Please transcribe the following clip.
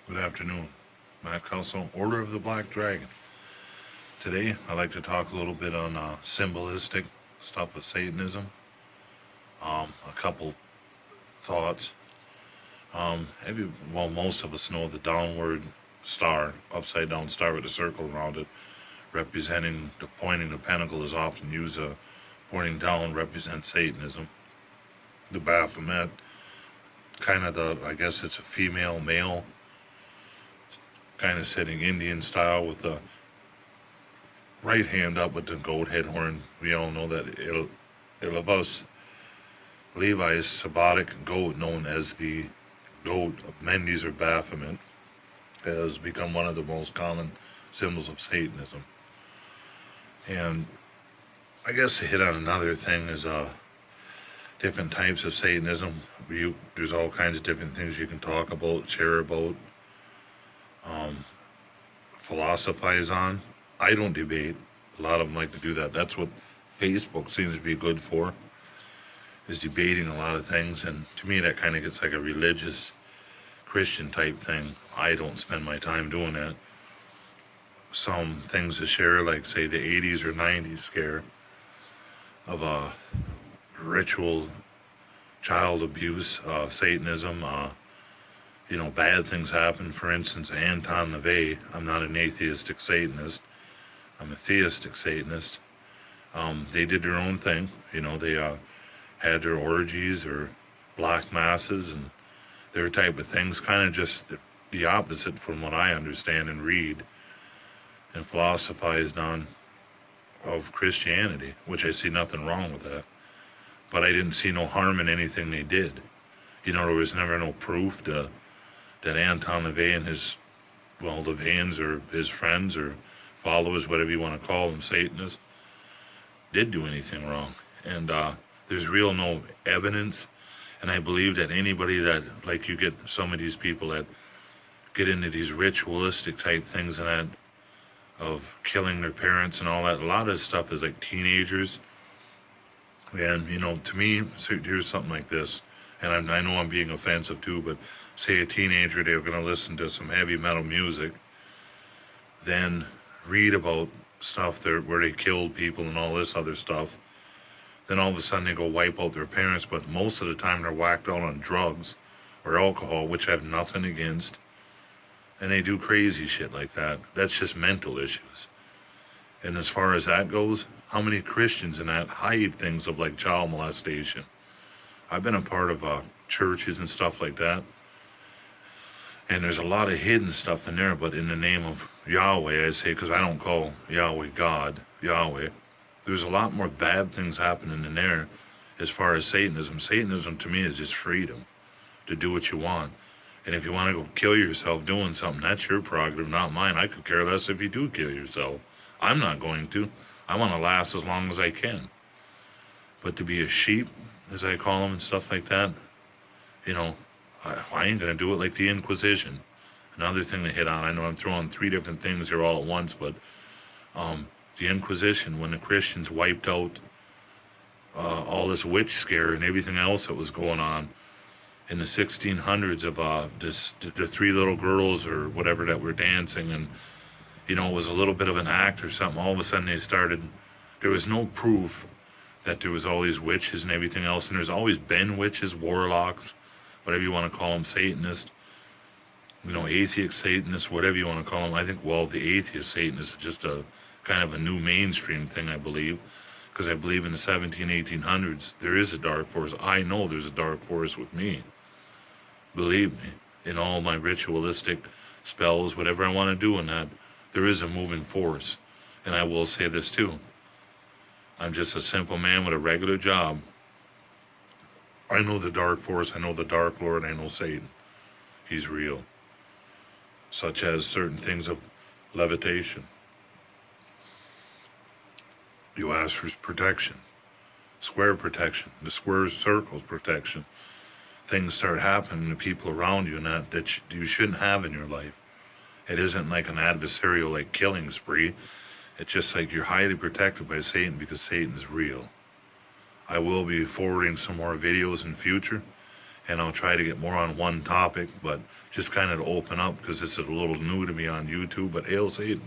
Good afternoon. Matt Council, Order of the Black Dragon. Today, I'd like to talk a little bit on symbolistic stuff of Satanism. A couple thoughts. Most of us know the downward star, upside down star with a circle around it, representing the pointing the pentacle is often used. Pointing down represents Satanism. The Baphomet, I guess it's a female, male, kind of sitting Indian style with the right hand up with the goat head horn. We all know that Elevus Levi's Sabbatic goat, known as the goat of Mendes or Baphomet, has become one of the most common symbols of Satanism. And I guess to hit on another thing is different types of Satanism. There's all kinds of different things you can talk about, share about, philosophize on. I don't debate. A lot of them like to do that. That's what Facebook seems to be good for, is debating a lot of things. And to me, that kind of gets like a religious Christian type thing. I don't spend my time doing that. Some things to share, like say the 80s or 90s scare of ritual child abuse, Satanism, bad things happen. For instance, Anton LaVey. I'm not an atheistic Satanist. I'm a theistic Satanist. They did their own thing. They had their orgies or black masses and their type of things. Kind of just the opposite from what I understand and read and philosophized on of Christianity, which I see nothing wrong with that. But I didn't see no harm in anything they did. There was never no proof that Anton LaVey and the Vans or his friends or followers, whatever you want to call them, Satanists, did do anything wrong. And there's no evidence. And I believe that anybody that, like you get some of these people that get into these ritualistic type things and that of killing their parents and all that, a lot of stuff is like teenagers. And, to me, here's something like this. And I know I'm being offensive too, but say a teenager, they're going to listen to some heavy metal music, then read about stuff where they killed people and all this other stuff. Then all of a sudden they go wipe out their parents, but most of the time they're whacked out on drugs or alcohol, which I have nothing against. And they do crazy shit like that. That's just mental issues. And as far as that goes, how many Christians in that hide things of like child molestation? I've been a part of churches and stuff like that. And there's a lot of hidden stuff in there, but in the name of Yahweh, I say, because I don't call Yahweh God, Yahweh. There's a lot more bad things happening in there as far as Satanism. Satanism to me is just freedom to do what you want. And if you want to go kill yourself doing something, that's your prerogative, not mine. I could care less if you do kill yourself. I'm not going to. I want to last as long as I can. But to be a sheep, as I call them and stuff like that, I ain't going to do it like the Inquisition. Another thing to hit on, I know I'm throwing three different things here all at once, but the Inquisition, when the Christians wiped out all this witch scare and everything else that was going on in the 1600s of the three little girls or whatever that were dancing, and it was a little bit of an act or something. All of a sudden there was no proof that there was all these witches and everything else, and there's always been witches, warlocks, whatever you want to call them, Satanists, atheist Satanists, whatever you want to call them. I think, the atheist Satanist is just a kind of a new mainstream thing, I believe, because I believe in the 1800s, there is a dark force. I know there's a dark force with me. Believe me, in all my ritualistic spells, whatever I want to do in that, there is a moving force. And I will say this too. I'm just a simple man with a regular job. I know the dark force, I know the dark lord, I know Satan. He's real. Such as certain things of levitation. You ask for protection. Square protection. The square circles protection. Things start happening to people around you and that you shouldn't have in your life. It isn't like an adversarial like killing spree. It's just like you're highly protected by Satan because Satan is real. I will be forwarding some more videos in future, and I'll try to get more on one topic, but just kind of to open up because it's a little new to me on YouTube. But hail Satan.